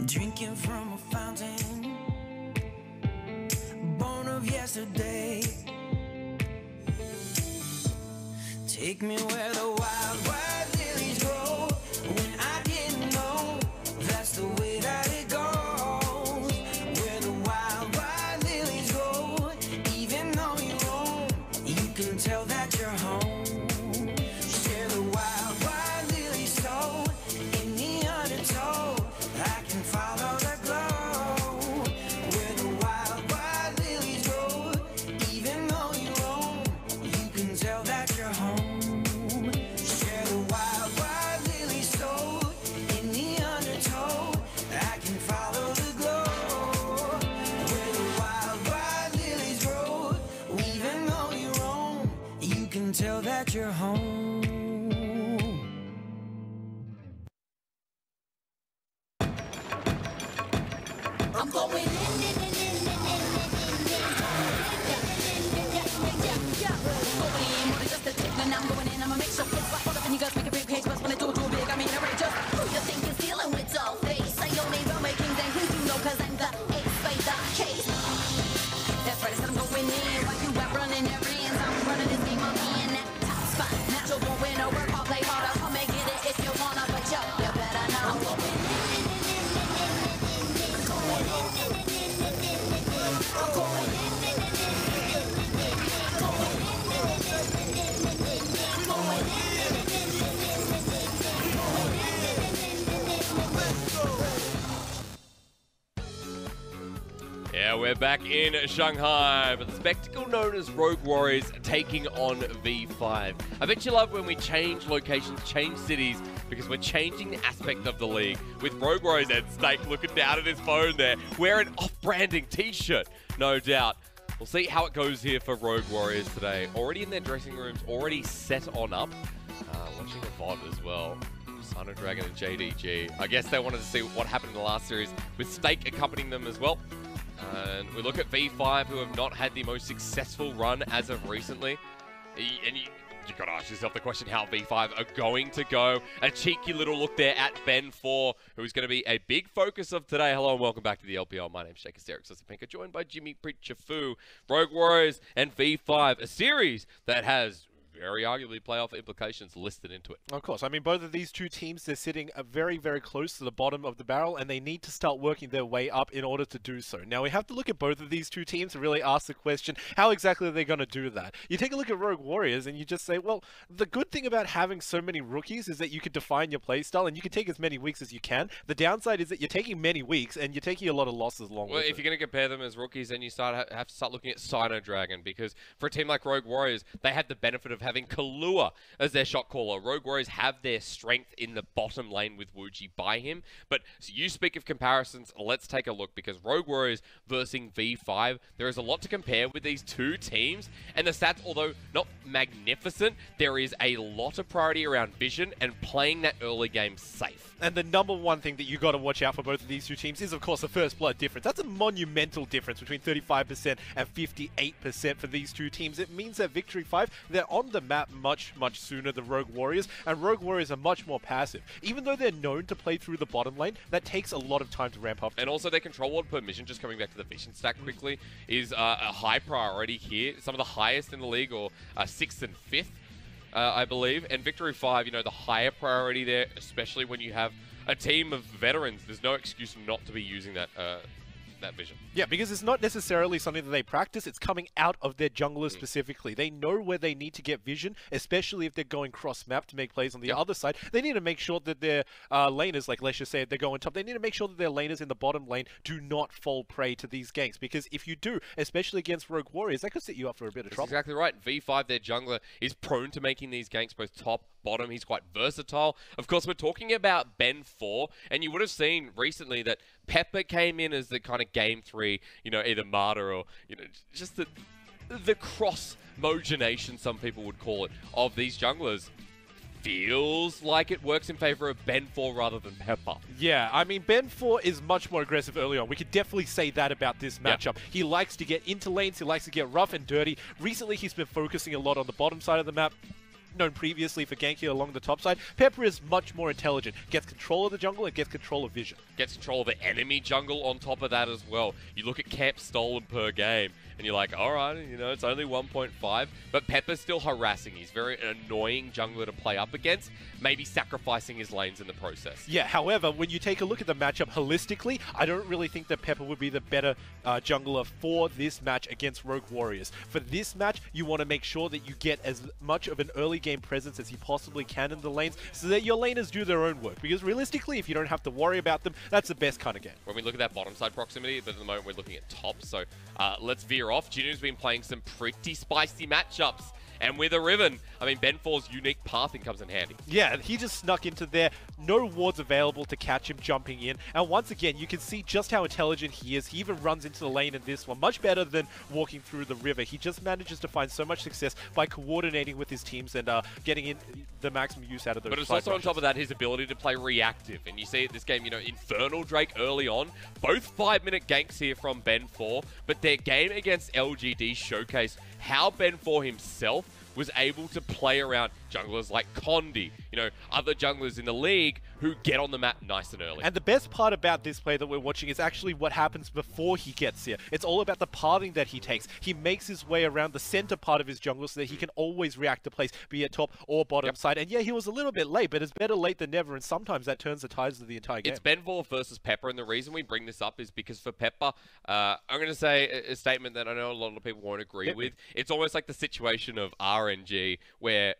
drinking from a fountain, born of yesterday. Take me where the wild, wild lilies grow, when I didn't know that's the way that it goes. Where the wild, wild lilies grow, even though you roam, you can tell that you're home. Share the wild, wild lily soul in the undertow. I can follow the glow. Where the wild, wild lilies grow, even though you roam, you can tell that you're home. Share the wild, wild lily soul in the undertow. I can follow the glow. Where the wild, wild lilies grow, even though you roam, you can tell that you're home. I'm going in. I'm going in, I'ma make sure it's right. Hold up and you guys make a big page, but when I do it big, I mean outrageous. Who you think is dealing with doll face? I only run my kings and queens, you know, cause I'm the ace by the case. That's right, I said I'm going in. While you out running errands, I'm running this game, I'm in that top spot. Natural born winner, work hard, play harder. Come and get it if you wanna, but yo, you better know I'm going in. I'm going in. Yeah, we're back in Shanghai, but the spectacle known as Rogue Warriors taking on V5. I bet you love when we change locations, change cities, because we're changing the aspect of the league. With Rogue Warriors and Snake looking down at his phone there, wearing off-branding t-shirt, no doubt. We'll see how it goes here for Rogue Warriors today. Already in their dressing rooms, already set on up. Watching a VOD as well. Lissandra Dragon and JDG. I guess they wanted to see what happened in the last series with Snake accompanying them as well. And we look at V5, who have not had the most successful run as of recently. And you've got to ask yourself the question how V5 are going to go. A cheeky little look there at Ben 4, who's going to be a big focus of today. Hello and welcome back to the LPL. My name's Shaker Derek Pinker, joined by Jimmy Preacher Fu, Rogue Warriors, and V5. A series that has very arguably playoff implications listed into it. Of course. I mean, both of these two teams, they're sitting very, very close to the bottom of the barrel, and they need to start working their way up in order to do so. Now, we have to look at both of these two teams and really ask the question, how exactly are they going to do that? You take a look at Rogue Warriors, and you just say, well, the good thing about having so many rookies is that you can define your playstyle, and you can take as many weeks as you can. The downside is that you're taking many weeks, and you're taking a lot of losses along with it. Well, if you're going to compare them as rookies, then you have to start looking at Sino Dragon, because for a team like Rogue Warriors, they had the benefit of having Killua as their shot caller. Rogue Warriors have their strength in the bottom lane with ZWuji by him. But so you speak of comparisons, let's take a look, because Rogue Warriors versus V5, there is a lot to compare with these two teams. And the stats, although not magnificent, there is a lot of priority around vision and playing that early game safe. And the number one thing that you got to watch out for both of these two teams is, of course, the first blood difference. That's a monumental difference between 35% and 58% for these two teams. It means that Victory 5, they're on the map much sooner than Rogue Warriors, and Rogue Warriors are much more passive. Even though they're known to play through the bottom lane, that takes a lot of time to ramp up. And also their control ward per mission, just coming back to the vision stack quickly, is a high priority here. Some of the highest in the league, or 6th and 5th, I believe. And Victory 5, you know, the higher priority there, especially when you have a team of veterans. There's no excuse not to be using that vision. Yeah, because it's not necessarily something that they practice, it's coming out of their junglers specifically. They know where they need to get vision, especially if they're going cross-map to make plays on the other side. They need to make sure that their laners, like let's just say if they're going top, they need to make sure that their laners in the bottom lane do not fall prey to these ganks, because if you do, especially against Rogue Warriors, that could set you up for a bit of trouble. Exactly right. V5, their jungler, is prone to making these ganks both top, bottom. He's quite versatile. Of course, we're talking about Ben 4, and you would have seen recently that Pepper came in as the kind of game 3, you know, either martyr or, you know, just the cross-mogenation, some people would call it, of these junglers. Feels like it works in favor of Ben 4 rather than Pepper. Yeah, I mean, Ben 4 is much more aggressive early on. We could definitely say that about this matchup. He likes to get into lanes, he likes to get rough and dirty. Recently, he's been focusing a lot on the bottom side of the map, known previously for ganking along the top side. Pepper is much more intelligent, gets control of the jungle and gets control of vision. gets control of the enemy jungle on top of that as well. You look at camp stolen per game, and you're like, all right, you know, it's only 1.5, but Pepper's still harassing. He's very annoying jungler to play up against, maybe sacrificing his lanes in the process. Yeah, however, when you take a look at the matchup holistically, I don't really think that Pepper would be the better jungler for this match against Rogue Warriors. For this match, you want to make sure that you get as much of an early game presence as you possibly can in the lanes, so that your laners do their own work. Because realistically, if you don't have to worry about them, that's the best kind of game. When we look at that bottom side proximity, but at the moment we're looking at top, so let's veer off. Jinoo's been playing some pretty spicy matchups. And with a Riven, I mean, Ben 4's unique pathing comes in handy. Yeah, he just snuck into there. No wards available to catch him jumping in. And once again, you can see just how intelligent he is. He even runs into the lane in this one, much better than walking through the river. He just manages to find so much success by coordinating with his teams and getting in the maximum use out of those. But it's also on top of that his ability to play reactive. And you see it this game, you know, Infernal Drake early on. Both 5-minute ganks here from Ben 4, but their game against LGD showcased how Ben 4 himself was able to play around junglers like Condi, you know, other junglers in the league who get on the map nice and early. And the best part about this play that we're watching is actually what happens before he gets here. It's all about the pathing that he takes. He makes his way around the center part of his jungle so that he can always react to plays, be it top or bottom side. And yeah, he was a little bit late, but it's better late than never, and sometimes that turns the tides of the entire game. It's Ben 4 versus Pepper, and the reason we bring this up is because for Pepper, I'm going to say a statement that I know a lot of people won't agree with. It's almost like the situation of RNG, where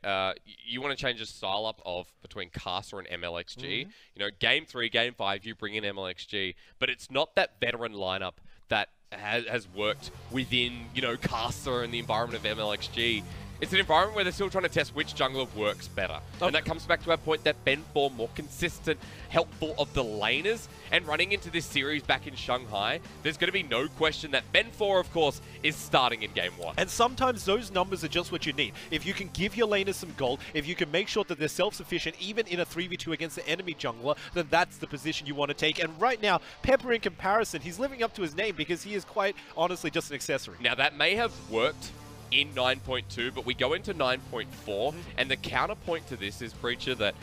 you want to change the style up of between Caster and MLXG. You know, game 3, game 5, you bring in MLXG, but it's not that veteran lineup that has worked within, you know, Caster and the environment of MLXG. It's an environment where they're still trying to test which jungler works better. And that comes back to our point that Ben 4 more consistent, helpful of the laners. And running into this series back in Shanghai, there's going to be no question that Ben 4, of course, is starting in game 1. And sometimes those numbers are just what you need. If you can give your laners some gold, if you can make sure that they're self-sufficient, even in a 3v2 against the enemy jungler, then that's the position you want to take. And right now, Pepper, in comparison, he's living up to his name because he is quite honestly just an accessory. Now, that may have worked in 9.2, but we go into 9.4, and the counterpoint to this is, Preacher, that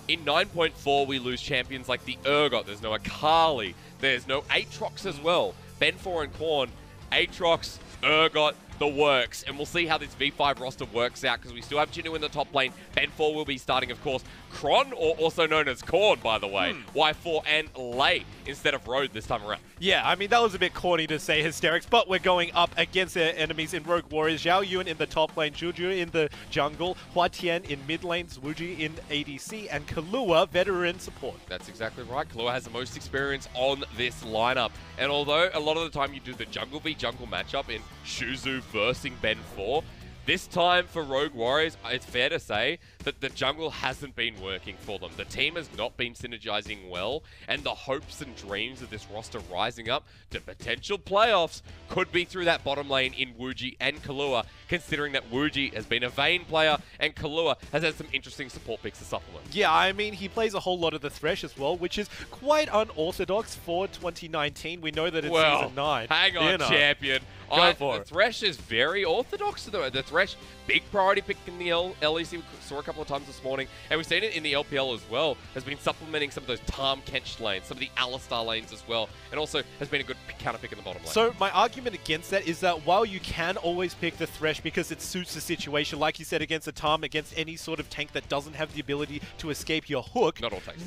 in 9.4 we lose champions like the Urgot, there's no Akali, there's no Aatrox as well. Ben 4 and Korn, Aatrox, Urgot, the works, and we'll see how this V5 roster works out, because we still have Jinoo in the top lane. Ben 4 will be starting, of course, Kron, or also known as Korn, by the way. Y4 and Lei instead of Road this time around. Yeah, I mean, that was a bit corny to say hysterics, but we're going up against their enemies in Rogue Warriors. ZhaoYun in the top lane, Xuzhu in the jungle, HuaTian in mid lane, ZWuji in ADC, and Killua, veteran support. That's exactly right. Killua has the most experience on this lineup. And although a lot of the time you do the jungle v jungle matchup in Xuzhu versing Ben 4, this time for Rogue Warriors, it's fair to say that the jungle hasn't been working for them. The team has not been synergizing well, and the hopes and dreams of this roster rising up to potential playoffs could be through that bottom lane in ZWuji and Killua, considering that ZWuji has been a Vayne player and Killua has had some interesting support picks to supplement. Yeah, I mean, he plays a whole lot of the Thresh as well, which is quite unorthodox for 2019. We know that it's Season 9. Hang on, champion. The Thresh is very orthodox to the Thresh. Big priority pick in the LEC. We saw a couple of times this morning. And we've seen it in the LPL as well. Has been supplementing some of those Tahm Kench lanes, some of the Alistar lanes as well. And also has been a good counter pick in the bottom lane. So my argument against that is that while you can always pick the Thresh because it suits the situation, like you said, against a Tahm, against any sort of tank that doesn't have the ability to escape your hook. Not all tanks.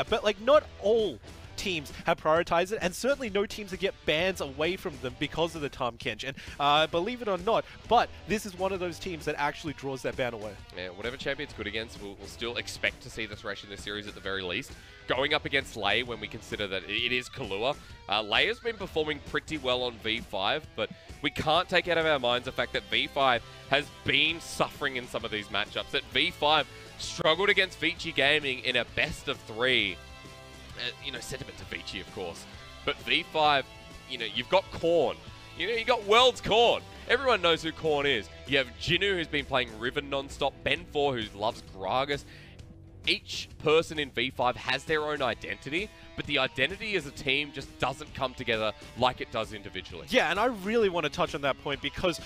But like not all teams have prioritized it, and certainly no teams that get bans away from them because of the Tahm Kench. And believe it or not, but this is one of those teams that actually draws that ban away. Yeah, whatever champion's good against, we'll still expect to see the Thresh in this series at the very least. Going up against Lei, when we consider that it is Killua. Lei has been performing pretty well on V5, but we can't take out of our minds the fact that V5 has been suffering in some of these matchups. That V5 struggled against Vici Gaming in a best of 3. You know, sentiment to Vici, of course. But V5, you know, you've got Korn. You know, you got World's Korn. Everyone knows who Korn is. You have Jinoo, who's been playing Riven non-stop. Ben 4, who loves Gragas. each person in V5 has their own identity, but the identity as a team just doesn't come together like it does individually. Yeah, and I really want to touch on that point because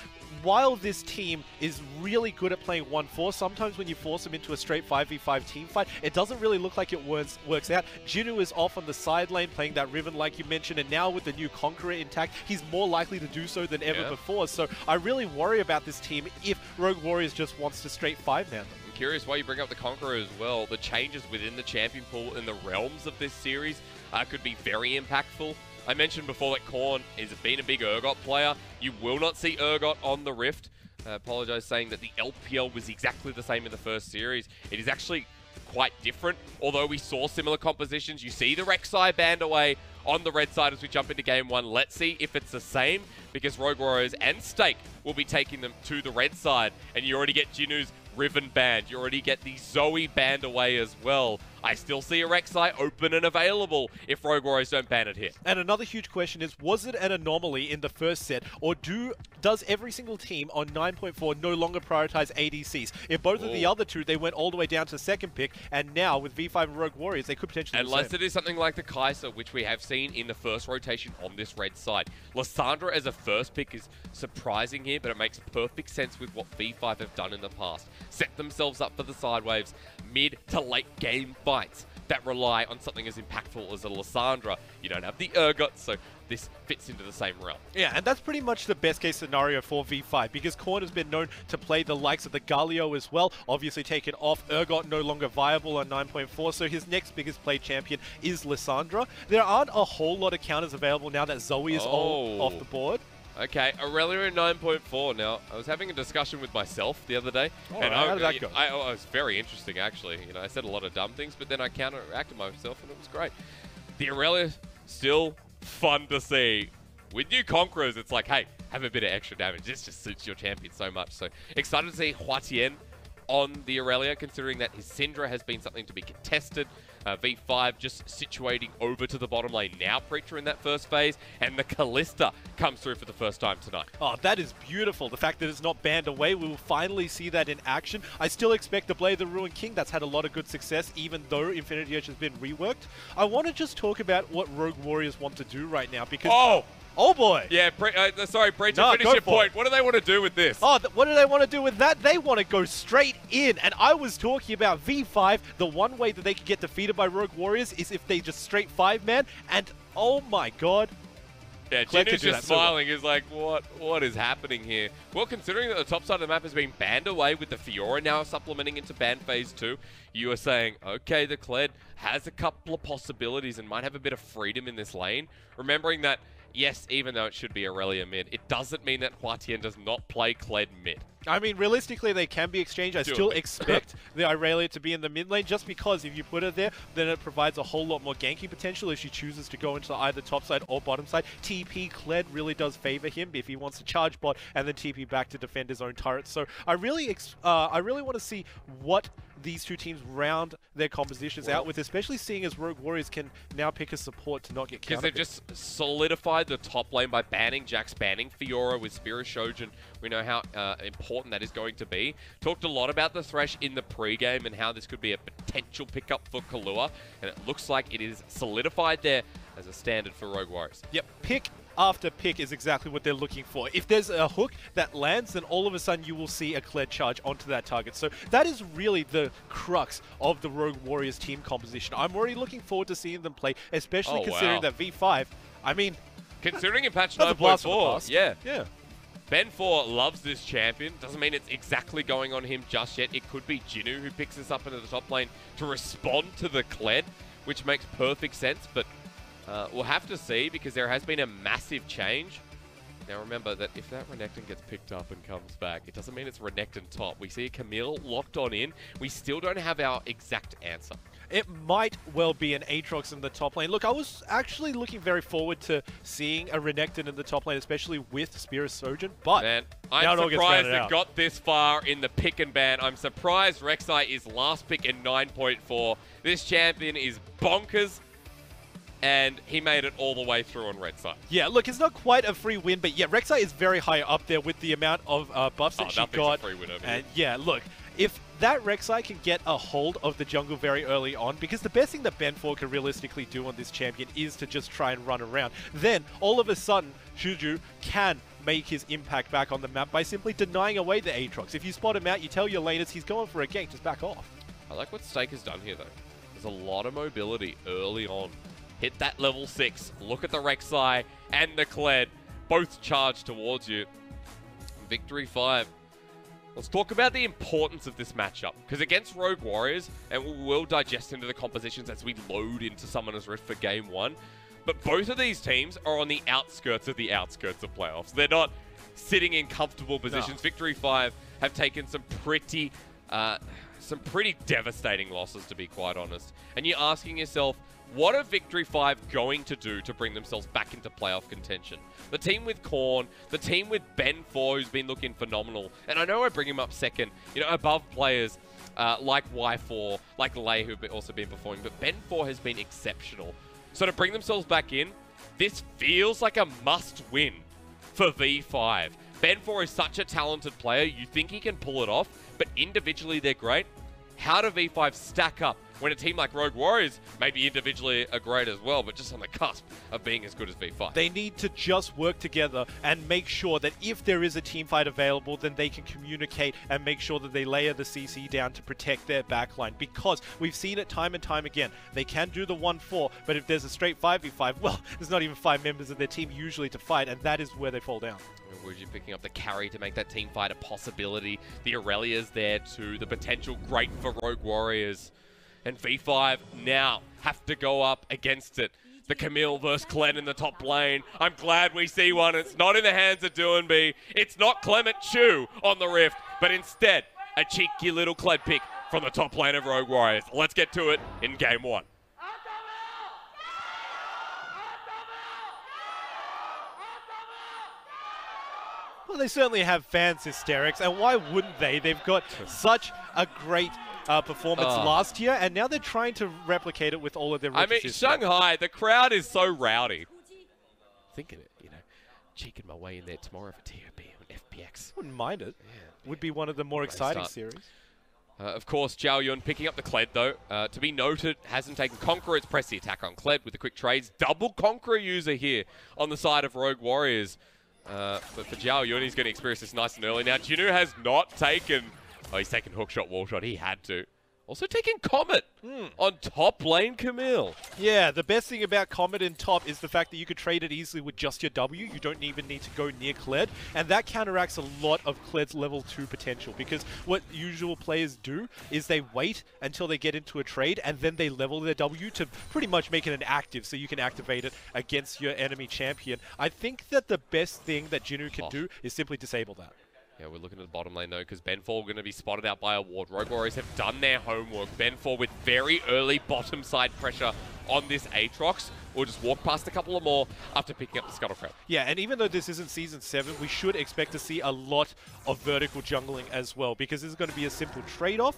while this team is really good at playing 1-4, sometimes when you force them into a straight 5v5 team fight, it doesn't really look like it works out. Jinoo is off on the side lane playing that Riven like you mentioned, and now with the new Conqueror intact, he's more likely to do so than ever before. So I really worry about this team if Rogue Warriors just wants to straight 5-man them. I'm curious why you bring up the Conqueror as well. The changes within the champion pool in the realms of this series could be very impactful. I mentioned before that Korn has been a big Urgot player. You will not see Urgot on the Rift. I apologize saying that the LPL was exactly the same in the first series. It is actually quite different. Although we saw similar compositions, you see the Rek'Sai banned away on the red side as we jump into game one. Let's see if it's the same, because Rogue Warriors and Stake will be taking them to the red side. And you already get Jinoo's Riven banned. You already get the Zoe banned away as well. I still see a Rek'Sai open and available if Rogue Warriors don't ban it here. And another huge question is, was it an anomaly in the first set, or does every single team on 9.4 no longer prioritize ADCs? If both of the other two, they went all the way down to second pick, and now with V5 and Rogue Warriors, they could potentially unless it is something like the Kai'Sa, which we have seen in the first rotation on this red side. Lissandra as a first pick is surprising here, but it makes perfect sense with what V5 have done in the past. Set themselves up for the side waves, mid to late game fights that rely on something as impactful as a Lissandra. You don't have the Urgot, so this fits into the same realm. Yeah, and that's pretty much the best case scenario for V5, because Korn has been known to play the likes of the Galio as well, obviously taken off. Urgot no longer viable on 9.4, so his next biggest played champion is Lissandra. There aren't a whole lot of counters available now that Zoe is all off the board. Okay, Irelia in 9.4. Now, I was having a discussion with myself the other day. And how did that go? I was very interesting, actually. You know, I said a lot of dumb things, but then I counteracted myself, and it was great. The Irelia, still fun to see. With new Conquerors, it's like, hey, have a bit of extra damage. This just suits your champion so much. So, excited to see HuaTian on the Irelia, considering that his Syndra has been something to be contested. V5 just situating over to the bottom lane now, Preacher in that first phase, and the Kalista comes through for the first time tonight. Oh, that is beautiful. The fact that it's not banned away, we will finally see that in action. I still expect the Blade of the Ruined King. That's had a lot of good success, even though Infinity Edge has been reworked. I want to just talk about what Rogue Warriors want to do right now, because... Oh boy! Yeah, sorry, Preacher, finish your point. What do they want to do with this? Oh, what do they want to do with that? They want to go straight in. And I was talking about V5. The one way that they could get defeated by Rogue Warriors is if they just straight 5-man. And oh my god. Yeah, Jinoo's just smiling. He's like, what is happening here? Well, considering that the top side of the map has been banned away with the Fiora now supplementing into ban phase 2, you are saying, okay, the Kled has a couple of possibilities and might have a bit of freedom in this lane. Remembering that, yes, even though it should be Irelia mid, it doesn't mean that HuaTian does not play Kled mid. I mean, realistically, they can be exchanged. I still expect the Irelia to be in the mid lane, just because if you put her there, then it provides a whole lot more ganking potential if she chooses to go into either top side or bottom side. TP Kled really does favor him if he wants to charge bot and then TP back to defend his own turret. So I really want to see what these two teams round their compositions out with, especially seeing as Rogue Warriors can now pick a support to not get countered. Because they've just solidified the top lane by banning Jax, banning Fiora with Spirit Shojin. We know how important that is going to be. Talked a lot about the Thresh in the pre-game and how this could be a potential pickup for Killua, and it looks like it is solidified there as a standard for Rogue Warriors. Yep, pick after pick is exactly what they're looking for. If there's a hook that lands, then all of a sudden you will see a Kled charge onto that target. So that is really the crux of the Rogue Warriors team composition. I'm already looking forward to seeing them play, especially considering that V5, I mean... Considering in patch 9.4, yeah. Ben 4 loves this champion. Doesn't mean it's exactly going on him just yet. It could be Jinoo who picks this up into the top lane to respond to the Kled, which makes perfect sense, but we'll have to see, because there has been a massive change. Now remember that if that Renekton gets picked up and comes back, it doesn't mean it's Renekton top. We see a Camille locked on in. We still don't have our exact answer. It might well be an Aatrox in the top lane. Look, I was actually looking very forward to seeing a Renekton in the top lane, especially with Spirit Shojin, but... Man, I'm surprised it got this far in the pick and ban. I'm surprised Rek'Sai is last pick in 9.4. This champion is bonkers, and he made it all the way through on red side. Yeah, look, it's not quite a free win, but yeah, Rek'Sai is very high up there with the amount of buffs that she got. A free win over and yeah, look, if that Rek'Sai can get a hold of the jungle very early on, because the best thing that Ben4 can realistically do on this champion is to just try and run around, then all of a sudden, Xuzhu can make his impact back on the map by simply denying away the Aatrox. If you spot him out, you tell your laners he's going for a gank, just back off. I like what Stake has done here, though. There's a lot of mobility early on. Hit that level 6. Look at the Rek'Sai and the Kled. Both charge towards you. Victory 5. Let's talk about the importance of this matchup. Because against Rogue Warriors, and we'll digest into the compositions as we load into Summoner's Rift for Game 1, but both of these teams are on the outskirts of playoffs. They're not sitting in comfortable positions. No. Victory 5 have taken some pretty devastating losses, to be quite honest. And you're asking yourself, what are Victory 5 going to do to bring themselves back into playoff contention? The team with Korn, the team with Ben4, who's been looking phenomenal. And I know I bring him up second, above players like Y4, like Lei, who've also been performing, but Ben4 has been exceptional. So to bring themselves back in, this feels like a must-win for V5. Ben4 is such a talented player, you think he can pull it off, but individually they're great. How do V5 stack up when a team like Rogue Warriors maybe individually are great as well, but just on the cusp of being as good as V5? They need to just work together and make sure that if there is a team fight available, then they can communicate and make sure that they layer the CC down to protect their backline, because we've seen it time and time again. They can do the 1-4, but if there's a straight 5v5, well, there's not even 5 members of their team usually to fight, and that is where they fall down. ZWuji picking up the carry to make that team fight a possibility. The Irelia's there too. The potential great for Rogue Warriors. And V5 now have to go up against it. The Camille versus Kled in the top lane. I'm glad we see one. It's not in the hands of Doinby. It's not Clement Chu on the Rift, but instead a cheeky little Kled pick from the top lane of Rogue Warriors. Let's get to it in Game 1. Well, they certainly have fans hysterics, and why wouldn't they? They've got such a great performance last year, and now they're trying to replicate it with all of their rookies. Shanghai, the crowd is so rowdy. Thinking it, cheeking my way in there tomorrow for TOB on FPX. Wouldn't mind it. Yeah. Would be one of the more exciting series. Of course, ZhaoYun picking up the Kled, though. To be noted, hasn't taken Conqueror. It's pressed the attack on Kled with the quick trades. Double Conqueror user here on the side of Rogue Warriors. But for ZhaoYun, he's going to experience this nice and early. Now, Jinoo has not taken... Oh, he's taken hookshot, wallshot. He had to. Also taking Comet on top lane Camille. Yeah, the best thing about Comet in top is the fact that you could trade it easily with just your W. You don't even need to go near Kled. And that counteracts a lot of Kled's level 2 potential, because what usual players do is they wait until they get into a trade and then they level their W to pretty much make it an active so you can activate it against your enemy champion. I think that the best thing that Jinoo can do is simply disable that. Yeah, we're looking at the bottom lane, though, because Ben4 going to be spotted out by a ward. Rogue Warriors have done their homework. Ben4 with very early bottom side pressure on this Aatrox. We'll just walk past a couple of more after picking up the Scuttle Crab. Yeah, and even though this isn't Season 7, we should expect to see a lot of vertical jungling as well, because this is going to be a simple trade-off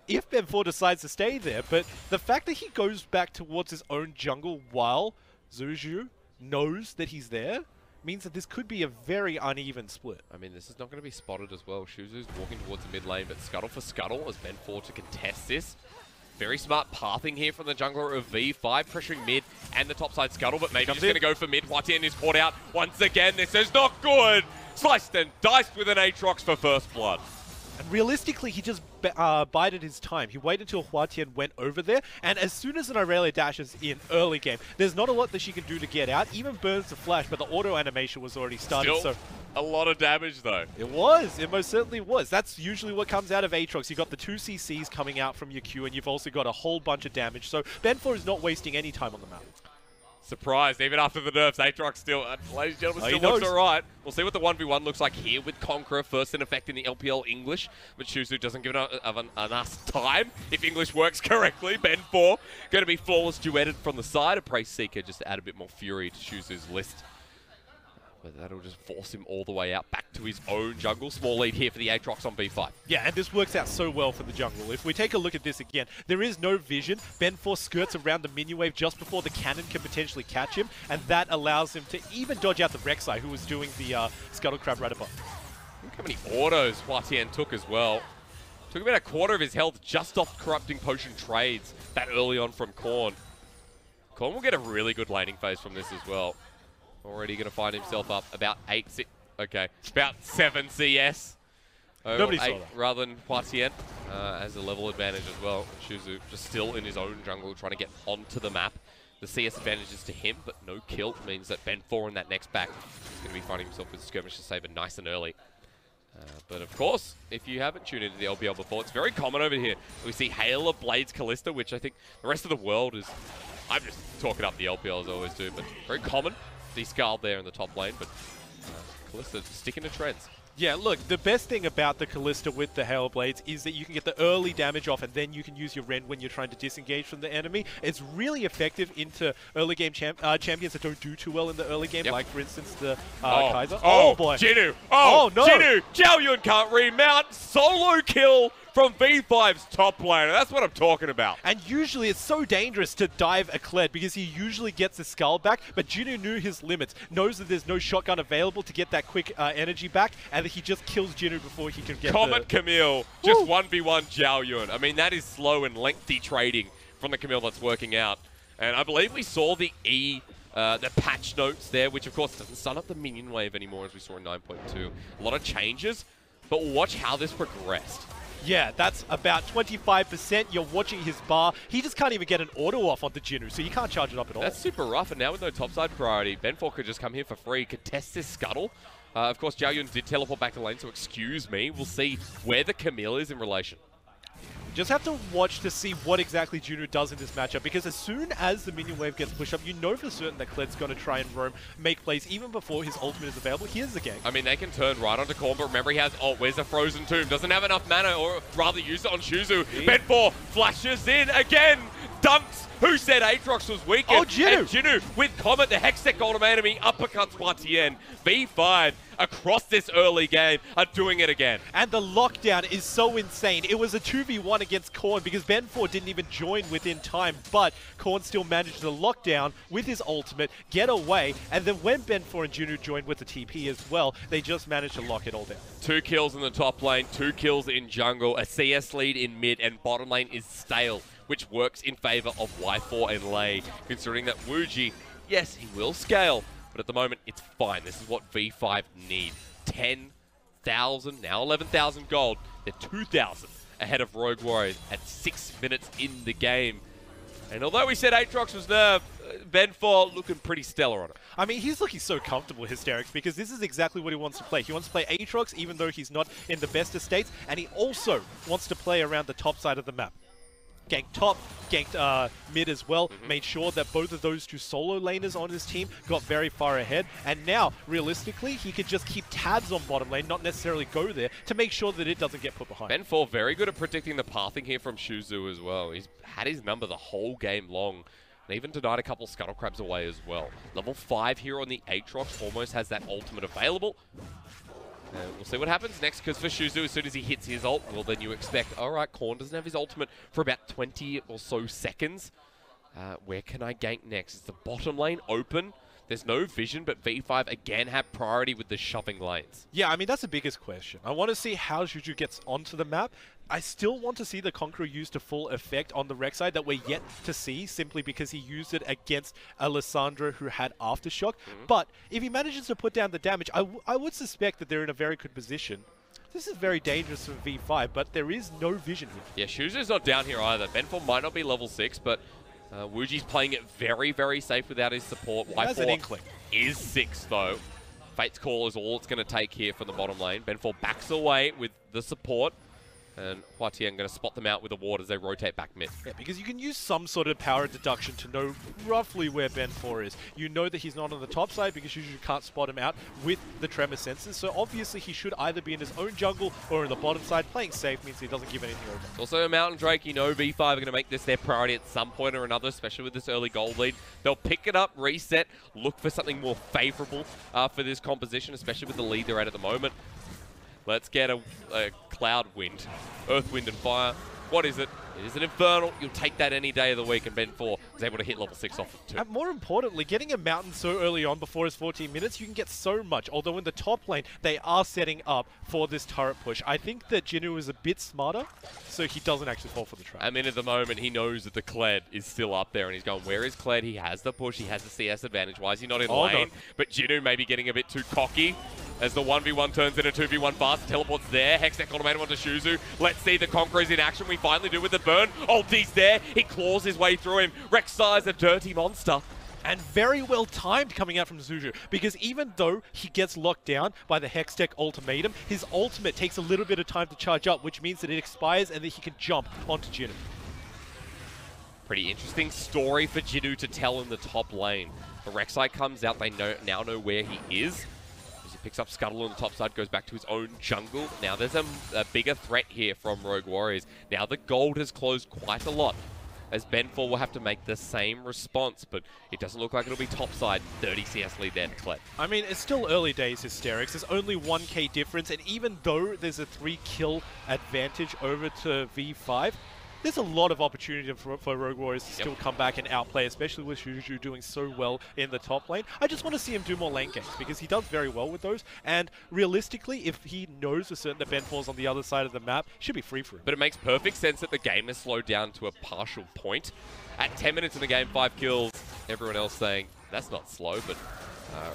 if Ben4 decides to stay there. But the fact that he goes back towards his own jungle while Xuzhu knows that he's there means that this could be a very uneven split. I mean, this is not going to be spotted as well. Xuzhu's walking towards the mid lane, but Scuttle for Scuttle as Ben4 to contest this. Very smart pathing here from the jungler of V5, pressuring mid and the top side Scuttle, but maybe just going to go for mid. HuaTian is caught out once again. This is not good. Sliced and diced with an Aatrox for first blood. And realistically, he just bided his time. He waited until HuaTian went over there, and as soon as an Irelia dashes in early game, there's not a lot that she can do to get out. Even burns the flash, but the auto animation was already started. Still, a lot of damage, though. It was. It most certainly was. That's usually what comes out of Aatrox. You've got the 2 CCs coming out from your Q, and you've also got a whole bunch of damage. So Ben4 is not wasting any time on the map. Surprised, even after the nerfs, Aatrox still, ladies and gentlemen, still looks alright. We'll see what the 1v1 looks like here with Conqueror, first in effect in the LPL English, but Xuzhu doesn't give enough time if English works correctly. Ben4 going to be flawless duetted from the side. A Praise Seeker just to add a bit more fury to Xuzhu's list. But that'll just force him all the way out back to his own jungle. Small lead here for the Aatrox on B5. Yeah, and this works out so well for the jungle. If we take a look at this again, there is no vision. Ben4 skirts around the minion wave just before the cannon can potentially catch him, and that allows him to even dodge out the Rek'Sai, who was doing the Scuttle Crab right above. Look how many autos HuaTian took as well. Took about a quarter of his health just off corrupting potion trades that early on from Khorne. Khorne will get a really good laning phase from this as well. Already going to find himself up about 7 CS. Nobody saw 8 that. rather than HuaTian as a level advantage as well. Xuzhu just still in his own jungle trying to get onto the map. The CS advantage is to him, but no kill means that Ben4 in that next back is going to be finding himself with Skirmish to Saber nice and early. But of course, if you haven't tuned into the LPL before, it's very common over here. We see Hail of Blades Kalista, which I think the rest of the world is... I'm just talking up the LPL as I always do, but very common. Descaled there in the top lane, but Kalista sticking to trends. Yeah, look, the best thing about the Kalista with the Hail Blades is that you can get the early damage off and then you can use your Rend when you're trying to disengage from the enemy. It's really effective into early game champions that don't do too well in the early game, like, for instance, the Kaiser. Oh, boy. Jinoo! Oh, no! Jinoo! ZhaoYun can't remount! Solo kill from V5's top laner. That's what I'm talking about. And usually it's so dangerous to dive a Kled because he usually gets the skull back, but Jinoo knew his limits, knows that there's no shotgun available to get that quick energy back, and that he just kills Jinoo before he can get Comet Camille, just 1v1 ZhaoYun. I mean, that is slow and lengthy trading from the Camille that's working out. And I believe we saw the the patch notes there, which of course doesn't stun up the minion wave anymore as we saw in 9.2. A lot of changes, but watch how this progressed. Yeah, that's about 25%. You're watching his bar. He just can't even get an auto off onto Jinoo, so you can't charge it up at all. That's super rough, and now with no topside priority, Ben4 could just come here for free, could test his scuttle. Of course, ZhaoYun did teleport back to lane, so excuse me. We'll see where the Camille is in relation. Just have to watch to see what exactly Jinoo does in this matchup, because as soon as the minion wave gets pushed up, you know for certain that Kled's going to try and roam, make plays even before his ultimate is available. Here's the gank. I mean, they can turn right onto Khorne, but remember he has, where's a Frozen Tomb? Doesn't have enough mana, or rather use it on Xuzhu. Ben4 flashes in again, dunks. Who said Aatrox was weak? Oh, Jinoo! And Jinoo with Comet, the Hextech Golden enemy, uppercuts HuaTian. V5 across this early game are doing it again. And the lockdown is so insane. It was a 2v1 against Khorne because Ben4 didn't even join within time, but Khorne still managed to lock down with his ultimate, get away, and then when Ben4 and Jinoo joined with the TP as well, they just managed to lock it all down. 2 kills in the top lane, 2 kills in jungle, a CS lead in mid, and bottom lane is stale, which works in favor of Y4 and Lei, considering that ZWuji, yes, he will scale, but at the moment, it's fine. This is what V5 need. 10,000, now 11,000 gold. They're 2,000 ahead of Rogue Warriors at 6 minutes in the game. And although we said Aatrox was nerfed, Ben4 looking pretty stellar on it. I mean, he's looking so comfortable, Hysterics, because this is exactly what he wants to play. He wants to play Aatrox, even though he's not in the best of states, and he also wants to play around the top side of the map. Ganked top, ganked mid as well, made sure that both of those two solo laners on his team got very far ahead, and now, realistically, he could just keep tabs on bottom lane, not necessarily go there, to make sure that it doesn't get put behind. Ben4 very good at predicting the pathing here from Xuzhu as well. He's had his number the whole game long, and even denied a couple Scuttle Crabs away as well. Level 5 here on the Aatrox almost has that ultimate available. And we'll see what happens next, because for Xuzhu, as soon as he hits his ult, well, then you expect, all right, Khorne doesn't have his ultimate for about 20 or so seconds. Where can I gank next? Is the bottom lane open? There's no vision, but V5 again have priority with the shoving lanes. Yeah, I mean, that's the biggest question. I want to see how Xuzhu gets onto the map. I still want to see the Conqueror used to full effect on the Rek'Sai that we're yet to see, simply because he used it against a Lissandra who had Aftershock. But if he manages to put down the damage, I would suspect that they're in a very good position. This is very dangerous for V5, but there is no vision here. Yeah, Xuzhu's not down here either. Ben4 might not be level 6, but ZWuji's playing it very, very safe without his support. That's an inkling. Is 6, though. Fate's Call is all it's going to take here from the bottom lane. Ben4 backs away with the support. And HuaTian going to spot them out with a ward as they rotate back mid. Yeah, because you can use some sort of power deduction to know roughly where Ben4 is. You know that he's not on the top side because you usually can't spot him out with the tremor sensors. So obviously he should either be in his own jungle or in the bottom side. Playing safe means he doesn't give anything over. Also a Mountain Drake, you know V5 are going to make this their priority at some point or another, especially with this early gold lead. They'll pick it up, reset, look for something more favorable for this composition, especially with the lead they're at the moment. Let's get a Cloud Wind. Earth, Wind, and Fire. What is it? It is an Infernal. You'll take that any day of the week, and Ben 4 was able to hit level 6 off it too. And more importantly, getting a Mountain so early on before his 14 minutes, you can get so much. Although in the top lane, they are setting up for this turret push. I think that Jinoo is a bit smarter, so he doesn't actually fall for the trap. I mean, at the moment, he knows that the Kled is still up there, and he's going, where is Kled? He has the push. He has the CS advantage. Why is he not in lane? No. But Jinoo may be getting a bit too cocky as the 1v1 turns into 2v1 fast. Teleport's there. Hextech automated onto Xuzhu. Let's see the Conquerors in action. We finally do with the burn. Ulti's there. He claws his way through him. Rek'Sai's a dirty monster. And very well timed coming out from Xuzhu, because even though he gets locked down by the Hextech ultimatum, his ultimate takes a little bit of time to charge up, which means that it expires and that he can jump onto Jinoo. Pretty interesting story for Jinoo to tell in the top lane. The Rek'Sai comes out. They now know where he is. As he picks up Scuttle on the top side, goes back to his own jungle. Now there's a bigger threat here from Rogue Warriors. Now the gold has closed quite a lot, as Ben 4 will have to make the same response, but it doesn't look like it'll be topside. 30 CS lead there to Kled. I mean, it's still early days, Hysterics. There's only 1k difference, and even though there's a 3-kill advantage over to V5, there's a lot of opportunity for Rogue Warriors to still come back and outplay, especially with Xuzhu doing so well in the top lane. I just want to see him do more lane games, because he does very well with those, and realistically, if he knows for certain that Ben 4's on the other side of the map, should be free for him. But it makes perfect sense that the game has slowed down to a partial point. At 10 minutes in the game, 5 kills, everyone else saying, that's not slow, but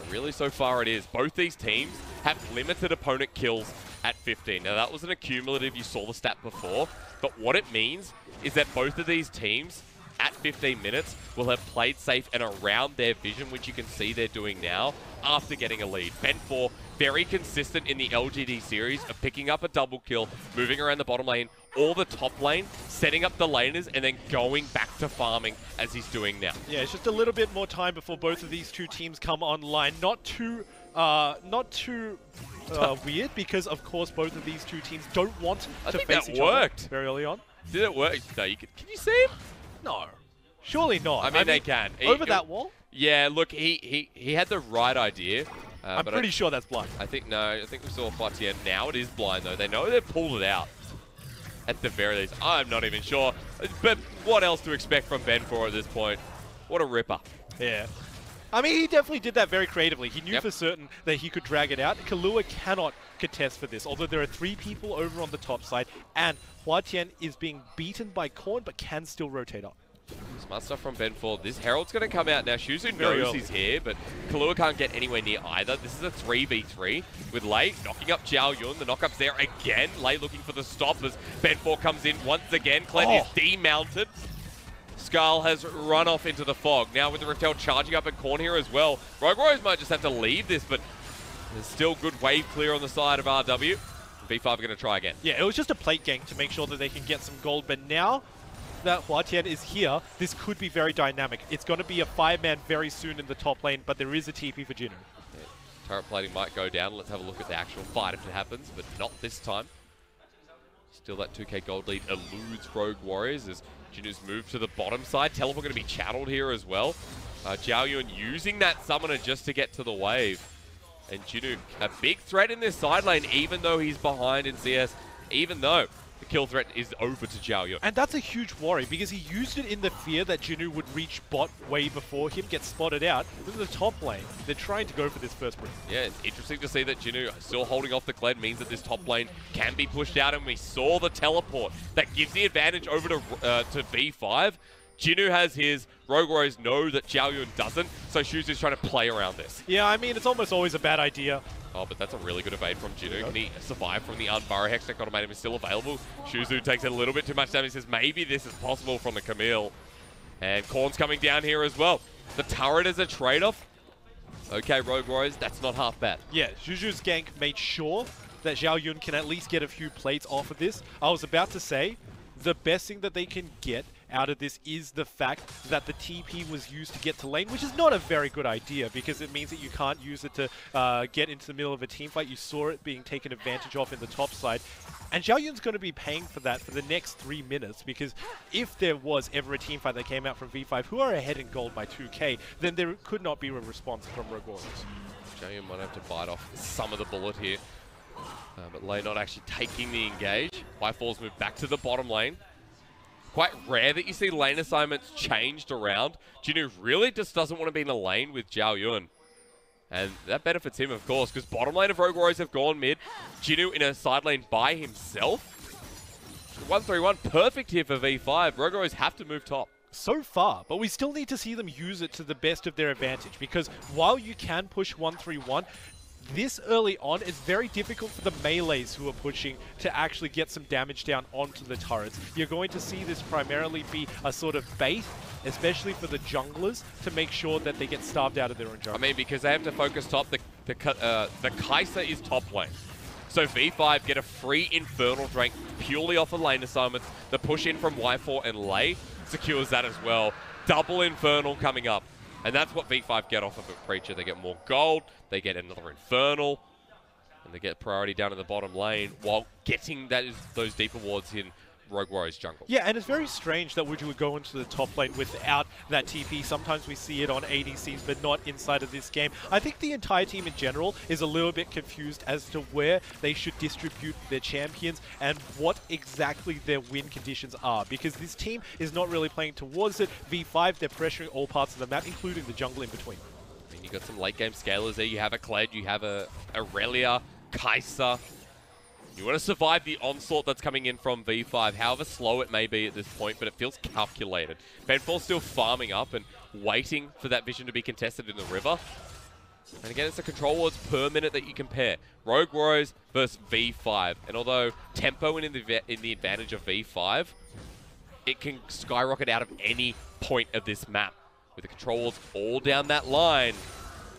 really so far it is. Both these teams have limited opponent kills at 15. Now that was an accumulative, you saw the stat before, but what it means is that both of these teams at 15 minutes will have played safe and around their vision, which you can see they're doing now after getting a lead. Ben 4, very consistent in the LGD series of picking up a double kill, moving around the bottom lane or the top lane, setting up the laners, and then going back to farming as he's doing now. Yeah, it's just a little bit more time before both of these two teams come online. Not too weird, because of course both of these two teams don't want to face each other very early on. Did it work? No, can you see him? No. Surely not. I mean, they can. Over that wall? Yeah, look, he had the right idea. I'm pretty sure that's blind. I think we saw HuaTian. Now it is blind, though. They know they've pulled it out. At the very least. I'm not even sure. But what else to expect from Ben 4 at this point? What a ripper. Yeah. I mean, he definitely did that very creatively. He knew for certain that he could drag it out. Killua cannot contest for this, although there are 3 people over on the top side, and HuaTian is being beaten by Korn, but can still rotate up. Smart stuff from Ben 4. This Herald's going to come out now. Xuzhu knows he's here, but Killua can't get anywhere near either. This is a 3v3 with Lei knocking up ZhaoYun. The knockup's there again. Lei looking for the stop as Ben 4 comes in once again. Kled is demounted. Skull has run off into the fog. Now with the Riftel charging up in Korn here as well. Rogue Warriors might just have to leave this, but there's still good wave clear on the side of RW. V5 are going to try again. Yeah, it was just a plate gank to make sure that they can get some gold, but now that HuaTian is here, this could be very dynamic. It's going to be a 5-man very soon in the top lane, but there is a TP for Jinoo. Yeah. Turret plating might go down. Let's have a look at the actual fight if it happens, but not this time. Still that 2k gold lead eludes Rogue Warriors as Jinoo's moved to the bottom side. Teleport going to be chattled here as well. ZhaoYun using that summoner just to get to the wave. And Jinoo, a big threat in this side lane, even though he's behind in CS, even though the kill threat is over to ZhaoYun. And that's a huge worry, because he used it in the fear that Jinoo would reach bot way before him, get spotted out. But in the top lane, they're trying to go for this first break. Yeah, it's interesting to see that Jinoo still holding off the Kled means that this top lane can be pushed out, and we saw the teleport. That gives the advantage over to B5. Jinoo has his, Rogue Warriors know that ZhaoYun doesn't, so Xuzhu's trying to play around this. Yeah, I mean, it's almost always a bad idea. Oh, but that's a really good evade from Jinoo. Can he survive from the unburrow? Hextech automatum is still available. Xuzhu takes a little bit too much damage. He says maybe this is possible from the Camille. And Korn's coming down here as well. The turret is a trade-off. Okay, Rogue Warriors, that's not half bad. Yeah, Xuzhu's gank made sure that ZhaoYun can at least get a few plates off of this. I was about to say, the best thing that they can get out of this is the fact that the TP was used to get to lane, which is not a very good idea, because it means that you can't use it to get into the middle of a team fight. You saw it being taken advantage of in the top side. And ZhaoYun's going to be paying for that for the next 3 minutes, because if there was ever a team fight that came out from V5, who are ahead in gold by 2k, then there could not be a response from Rogue Warriors. ZhaoYun might have to bite off some of the bullet here. But Lei not actually taking the engage. By Falls move back to the bottom lane. quite rare that you see lane assignments changed around. Jinoo really just doesn't want to be in a lane with ZhaoYun. And that benefits him, of course, because bottom lane of Rogue Warriors have gone mid. Jinoo in a side lane by himself. 1-3-1, perfect here for V5. Rogue Warriors have to move top. So far, but we still need to see them use it to the best of their advantage, because while you can push 1-3-1, this early on, it's very difficult for the melees who are pushing to actually get some damage down onto the turrets. You're going to see this primarily be a sort of bait, especially for the junglers, to make sure that they get starved out of their own jungle. I mean, because they have to focus top, the Kalista is top lane. So V5 get a free Infernal Drink purely off of lane assignments. The push in from Y4 and Lei secures that as well. Double Infernal coming up. And that's what V5 get off of a creature. They get more gold, they get another Infernal, and they get priority down in the bottom lane while getting those deeper wards in Rogue Warriors jungle. Yeah, and it's very strange that Wuju would go into the top lane without that TP. Sometimes we see it on ADCs, but not inside of this game. I think the entire team in general is a little bit confused as to where they should distribute their champions and what exactly their win conditions are, because this team is not really playing towards it. V5, they're pressuring all parts of the map, including the jungle in between. I mean, you got some late game scalers there. You have a Kled, you have a Irelia, Kai'Sa. You want to survive the onslaught that's coming in from V5, however slow it may be at this point, but it feels calculated. Ben4 still farming up and waiting for that vision to be contested in the river. And again, it's the control wards per minute that you compare. Rogue Warriors versus V5. And although tempo in the advantage of V5, it can skyrocket out of any point of this map. With the control wards all down that line,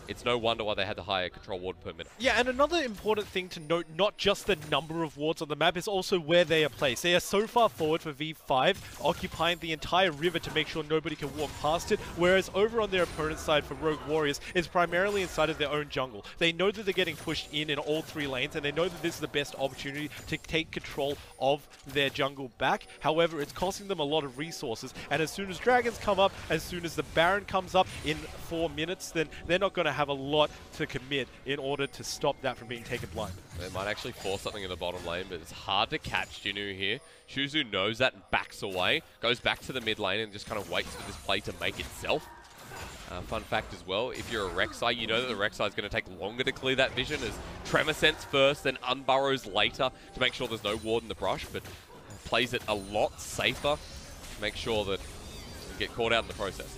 it's no wonder why they had the higher control ward per minute. Yeah, and another important thing to note, not just the number of wards on the map, is also where they are placed. They are so far forward for V5, occupying the entire river to make sure nobody can walk past it, whereas over on their opponent's side for Rogue Warriors, it's primarily inside of their own jungle. They know that they're getting pushed in all three lanes, and they know that this is the best opportunity to take control of their jungle back. However, it's costing them a lot of resources, and as soon as dragons come up, as soon as the Baron comes up in 4 minutes, then they're not going to have a lot to commit in order to stop that from being taken blind. They might actually force something in the bottom lane, but it's hard to catch Jinoo here. Xuzhu knows that and backs away, goes back to the mid lane and just kind of waits for this play to make itself. Fun fact as well, if you're a Rek'Sai, you know that the Rek'Sai is going to take longer to clear that vision, as Tremor Sense first, then Unburrows later to make sure there's no ward in the brush, but plays it a lot safer to make sure that you get caught out in the process.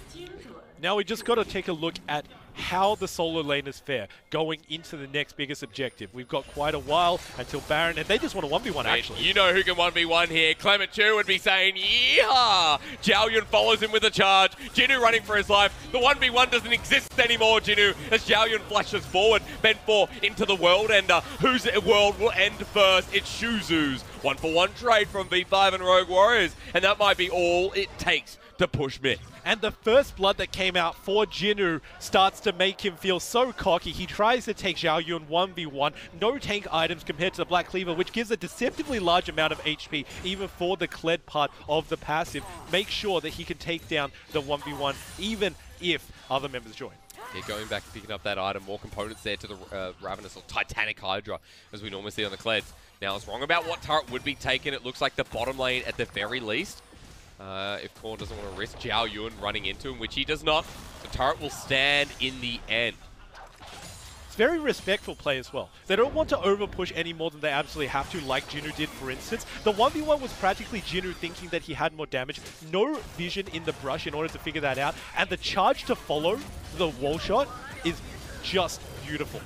Now we just got to take a look at how the solo laners fare going into the next biggest objective. We've got quite a while until Baron, and they just want to 1v1 actually. You know who can 1v1 here. Clement Chu would be saying, yeehaw! ZhaoYun follows him with a charge. Jinoo running for his life. The 1v1 doesn't exist anymore, Jinoo, as ZhaoYun flashes forward. Ben4 into the world ender. Whose world will end first? It's Xuzhu's 1-for-1 trade from V5 and Rogue Warriors, and that might be all it takes to push mid. And the first blood that came out for Jinoo starts to make him feel so cocky. He tries to take ZhaoYun 1v1. No tank items compared to the Black Cleaver, which gives a deceptively large amount of HP, even for the Kled part of the passive. Make sure that he can take down the 1v1, even if other members join. Yeah, going back, picking up that item, more components there to the Ravenous or Titanic Hydra, as we normally see on the Kleds. Now, I was wrong about what turret would be taken. It looks like the bottom lane at the very least. If Korn doesn't want to risk ZhaoYun running into him, which he does not, the turret will stand in the end. It's very respectful play as well. They don't want to over-push any more than they absolutely have to, like Jinoo did, for instance. The 1v1 was practically Jinoo thinking that he had more damage. No vision in the brush in order to figure that out. And the charge to follow the wall shot is just beautiful.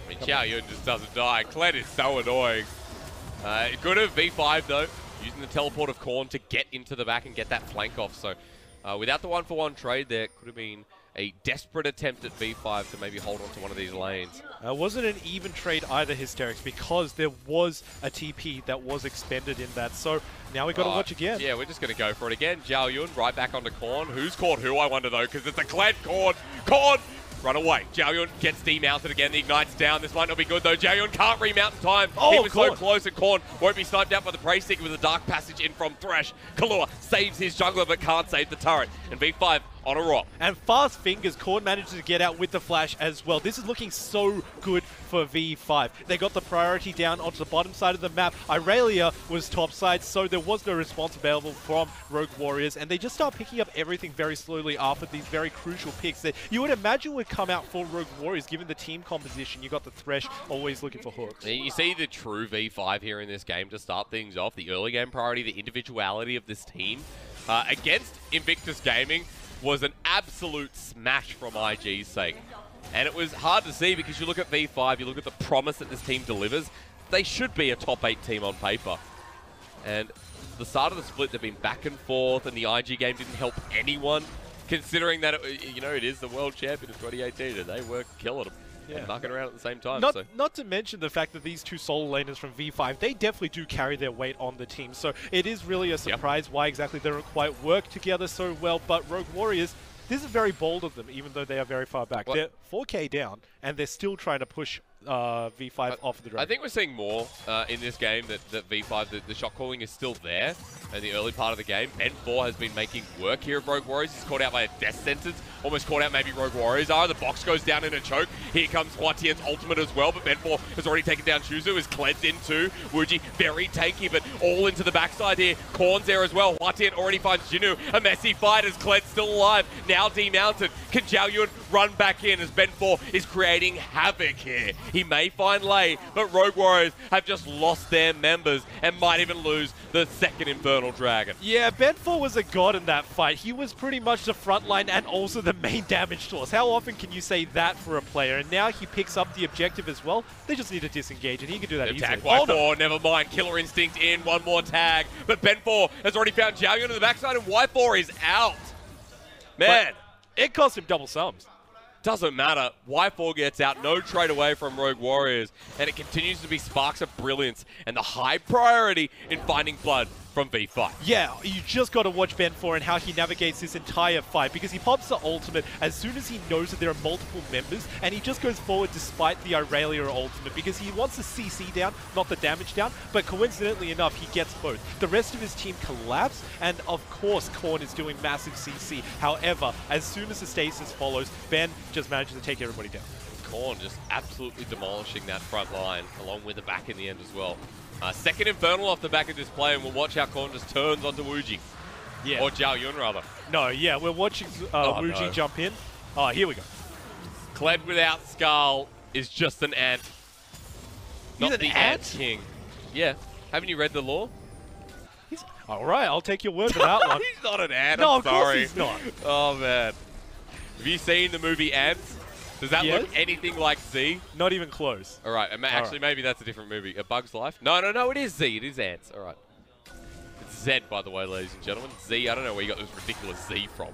I mean, ZhaoYun just doesn't die. Kled is so annoying. Good of V5, though, using the teleport of Korn to get into the back and get that flank off. So without the 1-for-1 trade, there could have been a desperate attempt at V5 to maybe hold on to one of these lanes. It wasn't an even trade either, Hysterics, because there was a TP that was expended in that. So now we got to watch again. Yeah, we're just going to go for it again. ZhaoYun right back onto Korn. Who's caught who, I wonder, though, because it's a Kled Korn. Korn! Run away. ZhaoYun gets demounted again. The Ignite's down. This might not be good, though. ZhaoYun can't remount in time. Oh, he was so close, and Korn won't be sniped out by the Prey Seeker with a Dark Passage in from Thresh. Killua saves his jungler, but can't save the turret. And V5 on a rock. And fast fingers, Korn manages to get out with the flash as well. This is looking so good for V5. They got the priority down onto the bottom side of the map. Irelia was topside, so there was no response available from Rogue Warriors, and they just start picking up everything very slowly after these very crucial picks that you would imagine would come out for Rogue Warriors, given the team composition. You got the Thresh always looking for hooks. You see the true V5 here in this game to start things off. The early game priority, the individuality of this team against Invictus Gaming was an absolute smash from IG's sake. And it was hard to see because you look at V5, you look at the promise that this team delivers, they should be a top 8 team on paper. And the start of the split, they've been back and forth, and the IG game didn't help anyone, considering that, it is the world champion of 2018, and they were killing them. And mucking around at the same time. Not to mention the fact that these two solo laners from V5, they definitely do carry their weight on the team. So it is really a surprise why exactly they don't quite work together so well. But Rogue Warriors, this is very bold of them, even though they are very far back. They're 4K down, and they're still trying to push V5 off the dragon. I think we're seeing more in this game that V5, the shot calling is still there in the early part of the game. Ben4 has been making work here of Rogue Warriors. He's caught out by a death sentence. Almost caught out maybe Rogue Warriors are. The box goes down in a choke. Here comes HuaTian's ultimate as well, but Ben4 has already taken down Xuzhu. Is Kled's in too. ZWuji very tanky, but all into the backside here. Korn's there as well. HuaTian already finds Jinoo. A messy fight as Kled still alive. Now demounted. Can ZhaoYun run back in as Ben4 is creating havoc here? He may find Lei, but Rogue Warriors have just lost their members and might even lose the second Infernal Dragon. Yeah, Ben4 was a god in that fight. He was pretty much the front line and also the main damage source. How often can you say that for a player? And now he picks up the objective as well. They just need to disengage, and he can do that easily. Tag by 4, never mind. Killer Instinct in, one more tag. But Ben4 has already found ZhaoYun on the backside, and Y4 is out. Man. But it cost him double sums. Doesn't matter. Y4 gets out. No trade away from Rogue Warriors. And it continues to be sparks of brilliance and the high priority in finding blood from V5. Yeah, you just got to watch Ben4 and how he navigates this entire fight, because he pops the ultimate as soon as he knows that there are multiple members, and he just goes forward despite the Irelia ultimate because he wants the CC down, not the damage down, but coincidentally enough, he gets both. The rest of his team collapse, and of course, Korn is doing massive CC. However, as soon as the stasis follows, Ben just manages to take everybody down. Korn just absolutely demolishing that front line, along with the back in the end as well. Second Infernal off the back of this play, and we'll watch how Korn just turns onto ZWuji. Yeah. Or ZhaoYun, rather. No, yeah, we're watching ZWuji jump in. Oh, here we go. Kled without Skull is just an ant. He's not an the ant king. Yeah. Haven't you read the lore? All right, I'll take your word for that one. He's not an ant, no, I'm sorry. Of course he's not. Oh, man. Have you seen the movie Ants? Does that look anything like Z? Not even close. All right. Actually, maybe that's a different movie. A Bug's Life? No, it is Z. It is Ants. All right. It's Z, by the way, ladies and gentlemen. Z, I don't know where you got this ridiculous Z from.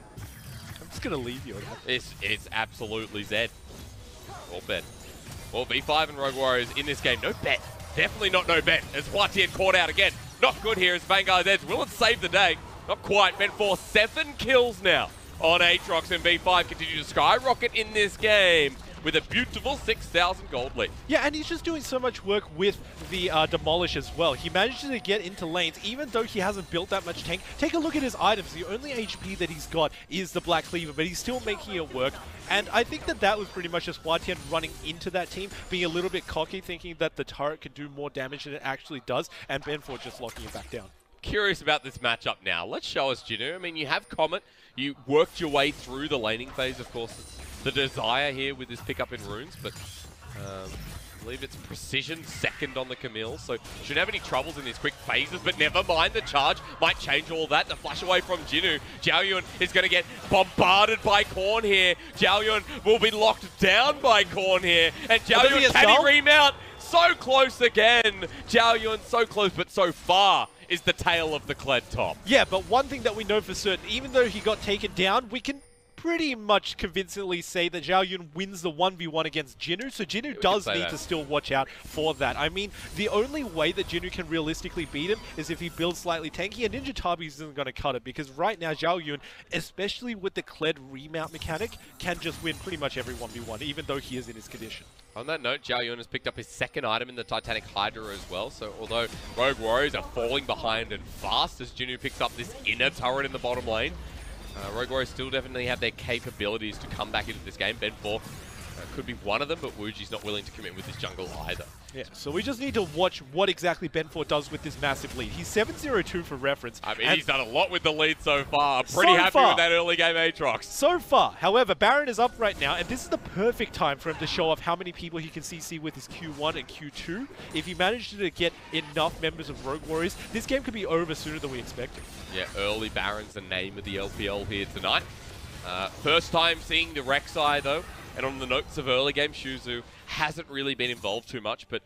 I'm just going to leave you on that. It's absolutely Z. Or bet. Well, V5 and Rogue Warriors in this game. No bet. Definitely not no bet. As HuaTian caught out again. Not good here as Vanguard's edge. Will it save the day? Not quite. Ben4, 7 kills now on Aatrox, and V5 continue to skyrocket in this game with a beautiful 6,000 gold lead. Yeah, and he's just doing so much work with the Demolish as well. He manages to get into lanes, even though he hasn't built that much tank. Take a look at his items. The only HP that he's got is the Black Cleaver, but he's still making it work. And I think that was pretty much just HuaTian running into that team, being a little bit cocky, thinking that the turret could do more damage than it actually does, and Ben4 just locking it back down. Curious about this matchup now. Let's show us Jinoo. I mean, you have Comet. You worked your way through the laning phase, of course. The desire here with this pickup in runes, but I believe it's precision second on the Camille, so shouldn't have any troubles in these quick phases, but never mind, the charge might change all that. The flash away from Jinoo. ZhaoYun is going to get bombarded by Korn here. ZhaoYun will be locked down by Korn here, and ZhaoYun, can he remount? So close again. ZhaoYun so close, but so far is the tail of the Kled top. Yeah, but one thing that we know for certain, even though he got taken down, we can pretty much convincingly say that ZhaoYun wins the 1v1 against Jinoo, so Jinoo does need to still watch out for that. I mean, the only way that Jinoo can realistically beat him is if he builds slightly tanky, and Ninja Tabi isn't going to cut it, because right now ZhaoYun, especially with the Kled remount mechanic, can just win pretty much every 1v1, even though he is in his condition. On that note, ZhaoYun has picked up his second item in the Titanic Hydra as well, so although Rogue Warriors are falling behind and fast as Jinoo picks up this inner turret in the bottom lane, Rogue Warriors still definitely have their capabilities to come back into this game. Ben 4 could be one of them, but Wuji's not willing to commit with this jungle either. Yeah, so we just need to watch what exactly Ben 4 does with this massive lead. He's 7-0-2 for reference. I mean, he's done a lot with the lead so far. I'm pretty happy with that early game Aatrox. So far. However, Baron is up right now, and this is the perfect time for him to show off how many people he can CC with his Q1 and Q2. If he manages to get enough members of Rogue Warriors, this game could be over sooner than we expected. Yeah, early Baron's the name of the LPL here tonight. First time seeing the Rek'Sai though, and on the notes of early game, Xuzhu hasn't really been involved too much, but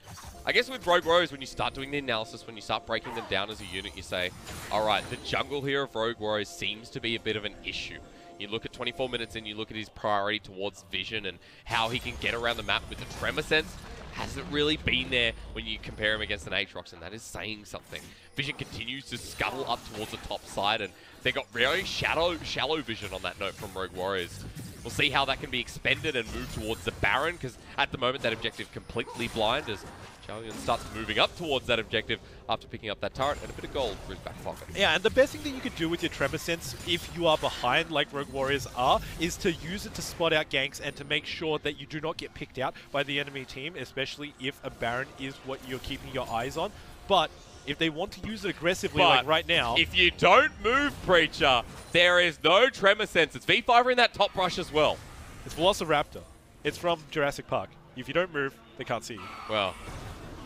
I guess with Rogue Warriors, when you start doing the analysis, when you start breaking them down as a unit, you say, all right, the jungle here of Rogue Warriors seems to be a bit of an issue. You look at 24 minutes and you look at his priority towards vision and how he can get around the map with the tremor sense. Hasn't really been there when you compare him against an Aatrox, and that is saying something. Vision continues to scuttle up towards the top side, and they got very shallow vision on that note from Rogue Warriors. We'll see how that can be expended and move towards the Baron, because at the moment that objective completely blind as ZhaoYun starts moving up towards that objective after picking up that turret and a bit of gold for his back pocket. Yeah, and the best thing that you could do with your Tremor Sense, if you are behind like Rogue Warriors are, is to use it to spot out ganks and to make sure that you do not get picked out by the enemy team, especially if a Baron is what you're keeping your eyes on. But if they want to use it aggressively like right now... if you don't move, Preacher, there is no Tremor Sense. It's V5 are in that top rush as well. It's Velociraptor. It's from Jurassic Park. If you don't move, they can't see you. Well,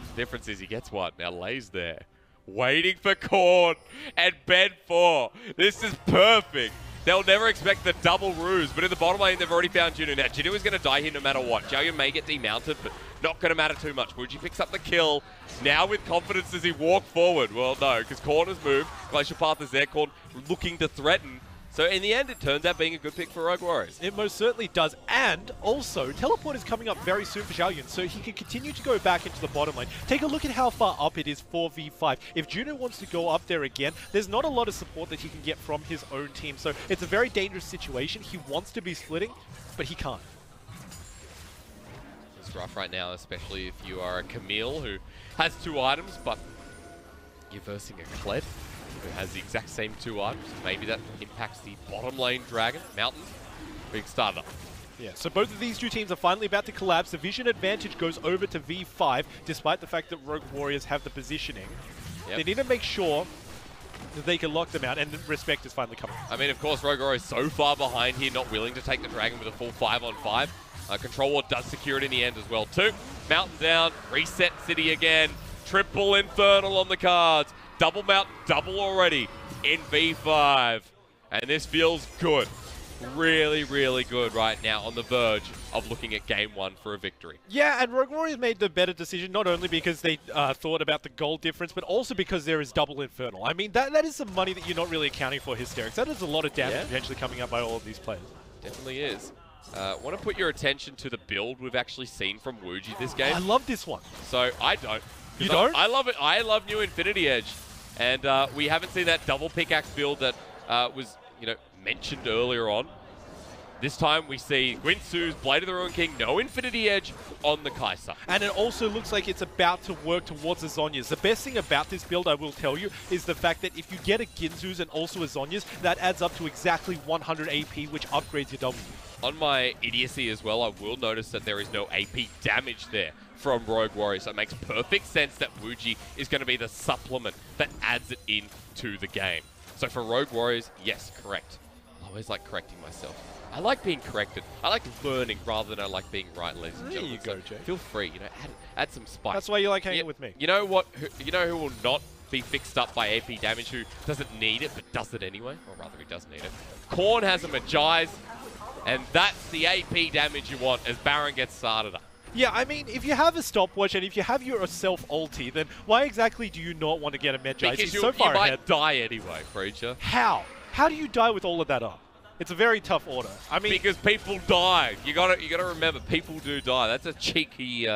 the difference is he gets one. Now Lay's there, waiting for Korn and Ben 4. This is perfect. They'll never expect the double ruse, but in the bottom lane, they've already found Jinoo. Now, Jinoo is going to die here no matter what. ZhaoYun may get demounted, but not going to matter too much. Wuji picks up the kill. Now with confidence does he walk forward? Well, no, because Korn has moved. Glacial Path is there. Korn looking to threaten. So in the end, it turns out being a good pick for Rogue Warriors. It most certainly does. And also, Teleport is coming up very soon for ZhaoYun, so he can continue to go back into the bottom lane. Take a look at how far up it is for V5. If Jinoo wants to go up there again, there's not a lot of support that he can get from his own team. So it's a very dangerous situation. He wants to be splitting, but he can't. It's rough right now, especially if you are a Camille who has 2 items, but you're versing a Kled who has the exact same 2 items. Maybe that impacts the bottom lane Dragon, Mountain, being started up. Yeah, so both of these two teams are finally about to collapse. The vision advantage goes over to V5, despite the fact that Rogue Warriors have the positioning. Yep. They need to make sure that they can lock them out, and respect is finally coming. I mean, of course, Rogue Warriors so far behind here, not willing to take the Dragon with a full 5-on-5. Control Ward does secure it in the end as well, too. Mountain down, reset City again. Triple Infernal on the cards. Double Mountain, double already in V5. And this feels good. Really, really good right now, on the verge of looking at game 1 for a victory. Yeah, and Rogue Warriors made the better decision, not only because they thought about the gold difference, but also because there is double Infernal. I mean, that is some money that you're not really accounting for, Hysterics. That is a lot of damage potentially coming up by all of these players. Definitely is. Want to put your attention to the build we've actually seen from Wuji this game. I love this one. So, I don't. You don't? I love it. I love New Infinity Edge. And we haven't seen that double pickaxe build that was, mentioned earlier on. This time we see Guinsoo's Blade of the Ruined King, no Infinity Edge on the Kalista. And it also looks like it's about to work towards the Zhonya's. The best thing about this build, I will tell you, is the fact that if you get a Guinsoo's and also a Zhonya's, that adds up to exactly 100 AP, which upgrades your W. On my idiocy as well, I will notice that there is no AP damage there from Rogue Warriors. So it makes perfect sense that Wuji is going to be the supplement that adds it into the game. So for Rogue Warriors, yes, correct. I always like correcting myself. I like being corrected. I like learning rather than I like being right, ladies and gentlemen. There you go, Jay. Feel free, add some spice. That's why you like hanging with me. You know what? You know who will not be fixed up by AP damage, who doesn't need it, but does it anyway? Or rather, he does need it. Korn has a Magize, and that's the AP damage you want as Baron gets started up. Yeah, I mean, if you have a stopwatch and if you have your self-ulti, then why exactly do you not want to get a Magize? Because you might die anyway, Preacher. How? How do you die with all of that up? It's a very tough order. I mean, because people die. You gotta remember, people do die. That's a cheeky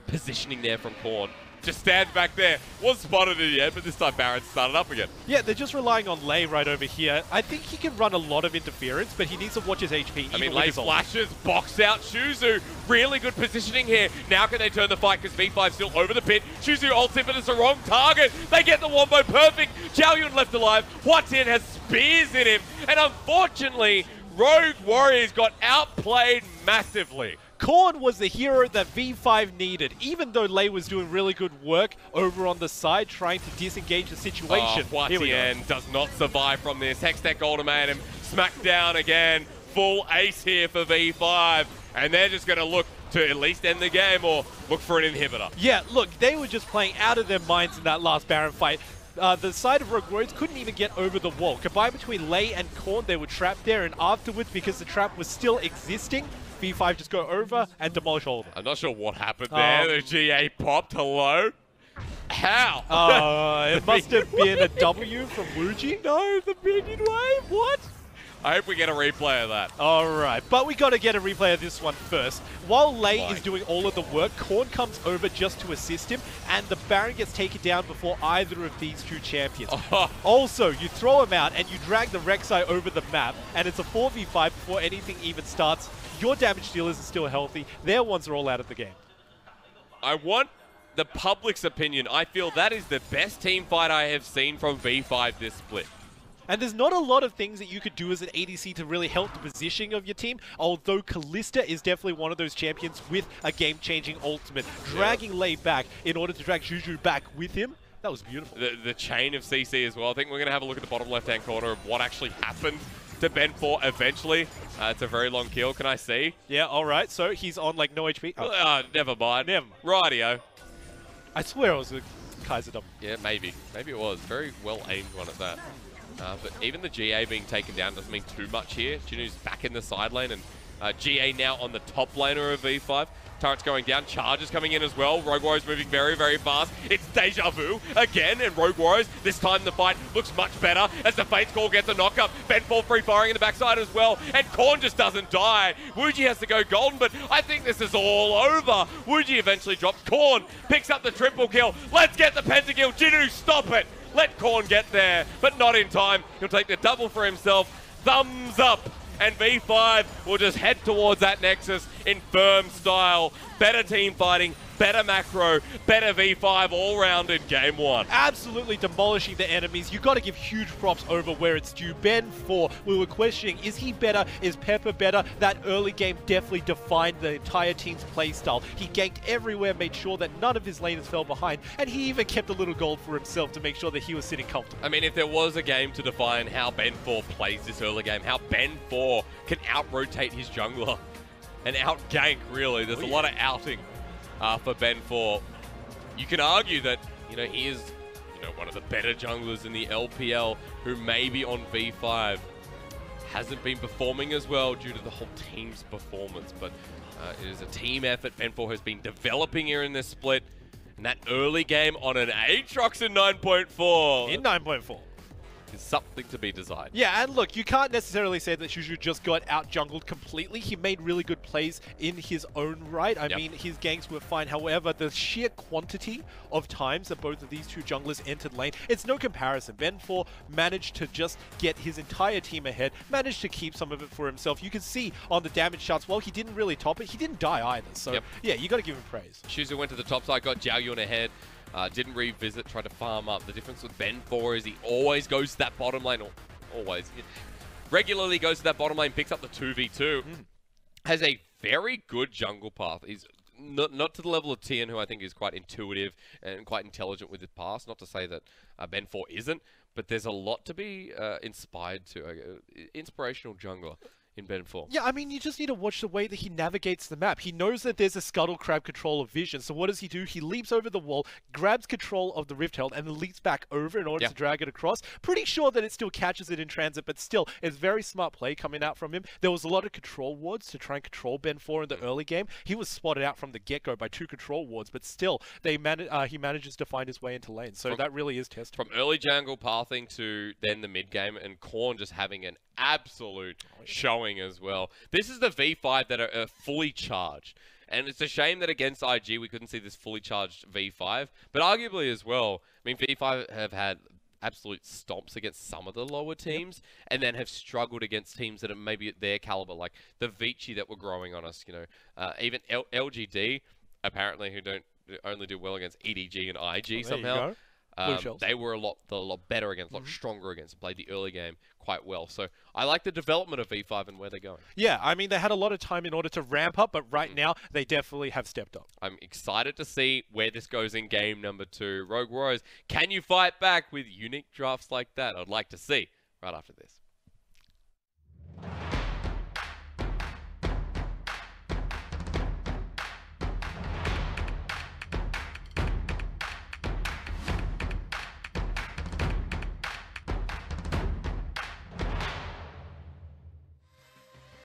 positioning there from Korn. just stands back there. Was spotted in the end, but this time Baron started up again. Yeah, they're just relying on Lei right over here. I think he can run a lot of interference, but he needs to watch his HP. I mean, Lei flashes, box out Xuzhu. Really good positioning here. Now can they turn the fight because V5 still over the pit. Xuzhu ults in, but it's the wrong target. They get the wombo perfect. ZhaoYun left alive. HuaTian has spears in him. And unfortunately, Rogue Warriors got outplayed massively. Korn was the hero that V5 needed, even though Lei was doing really good work over on the side, trying to disengage the situation. Oh, HuaTian does not survive from this. Hextech ultimatum, smacked down again. Full ace here for V5. And they're just going to look to at least end the game or look for an inhibitor. Yeah, look, they were just playing out of their minds in that last Baron fight. The side of Rogue Warriors couldn't even get over the wall. Combined between Lei and Korn, they were trapped there, and afterwards, because the trap was still existing, V5 just go over and demolish all of them. I'm not sure what happened there. The GA popped. Hello? How? It must have been a W from ZWuji. No, the minion wave? What? I hope we get a replay of that. Alright, but we got to get a replay of this one first. While Lei is doing all of the work, Korn comes over just to assist him, and the Baron gets taken down before either of these two champions. Also, you throw him out and you drag the Rek'Sai over the map, and it's a 4v5 before anything even starts. Your damage dealers are still healthy. Their ones are all out of the game. I want the public's opinion. I feel that is the best team fight I have seen from V5 this split. And there's not a lot of things that you could do as an ADC to really help the positioning of your team, although Kalista is definitely one of those champions with a game-changing ultimate. Dragging Lei back in order to drag Xuzhu back with him, that was beautiful. The chain of CC as well. I think we're going to have a look at the bottom left-hand corner of what actually happened to Ben 4 eventually. It's a very long kill, can I see? Yeah, alright, so he's on like no HP. Never mind. Never mind. Rightio. I swear it was a Kaiser double. Yeah, maybe. Maybe it was. Very well aimed one at that. But even the GA being taken down doesn't mean too much here. Jinoo's back in the side lane, and GA now on the top laner of V5. Turret's going down, charges coming in as well. Rogue Warriors moving very, very fast. It's deja vu again, and Rogue Warriors, this time the fight looks much better as the Fates Call gets a knock-up. Ben4 free firing in the backside as well, and Korn just doesn't die. ZWuji has to go golden, but I think this is all over. ZWuji eventually drops. Korn picks up the triple kill. Let's get the pentakill. Jinoo, stop it. Let Korn get there, but not in time. He'll take the double for himself. Thumbs up. And V5 will just head towards that Nexus in firm style. Better team fighting, better macro, better V5 all round in game one. Absolutely demolishing the enemies. You got to give huge props over where it's due. Ben 4, we were questioning, is he better? Is Pepper better? That early game definitely defined the entire team's playstyle. He ganked everywhere, made sure that none of his laners fell behind, and he even kept a little gold for himself to make sure that he was sitting comfortable. I mean, if there was a game to define how Ben 4 plays this early game, how Ben 4 can out-rotate his jungler and out-gank, really. There's a lot of outing for Ben 4. You can argue that, he is, one of the better junglers in the LPL who maybe on V5 hasn't been performing as well due to the whole team's performance. But it is a team effort. Ben 4 has been developing here in this split. And that early game on an Aatrox in 9.4. In 9.4. Is something to be desired. Yeah, and look, you can't necessarily say that Xuzhu just got out-jungled completely. He made really good plays in his own right. I mean, his ganks were fine. However, the sheer quantity of times that both of these two junglers entered lane, it's no comparison. Ben 4 managed to just get his entire team ahead, managed to keep some of it for himself. You can see on the damage charts, while he didn't really top it, he didn't die either. So, yeah, you got to give him praise. Xuzhu went to the top side, got ZhaoYun ahead. Didn't revisit, tried to farm up. The difference with Ben 4 is he always goes to that bottom lane, or always, regularly goes to that bottom lane, picks up the 2v2. Has a very good jungle path. He's not to the level of Tian, who I think is quite intuitive and quite intelligent with his pass. Not to say that Ben 4 isn't, but there's a lot to be inspired to. Inspirational jungler in Ben 4. Yeah, I mean, you just need to watch the way that he navigates the map. He knows that there's a Scuttle Crab control of vision, so what does he do? He leaps over the wall, grabs control of the Rift Herald, and then leaps back over in order to drag it across. Pretty sure that it still catches it in transit, but still, it's very smart play coming out from him. There was a lot of control wards to try and control Ben 4 in the early game. He was spotted out from the get-go by 2 control wards, but still, he manages to find his way into lane, so that really is tested. From early jungle pathing to then the mid-game, and Korn just having an absolute showing as well. This is the V5 that are fully charged. And it's a shame that against IG we couldn't see this fully charged V5. But arguably as well, I mean, V5 have had absolute stomps against some of the lower teams, and then have struggled against teams that are maybe at their caliber, like the Vici that were growing on us. You know, even LGD apparently, who don't only do well against EDG and IG somehow. They were a lot better against, a lot stronger against, and played the early game quite well. So I like the development of V5 and where they're going. Yeah, I mean, they had a lot of time in order to ramp up, but right now they definitely have stepped up. I'm excited to see where this goes in game number 2. Rogue Warriors, can you fight back with unique drafts like that? I'd like to see right after this.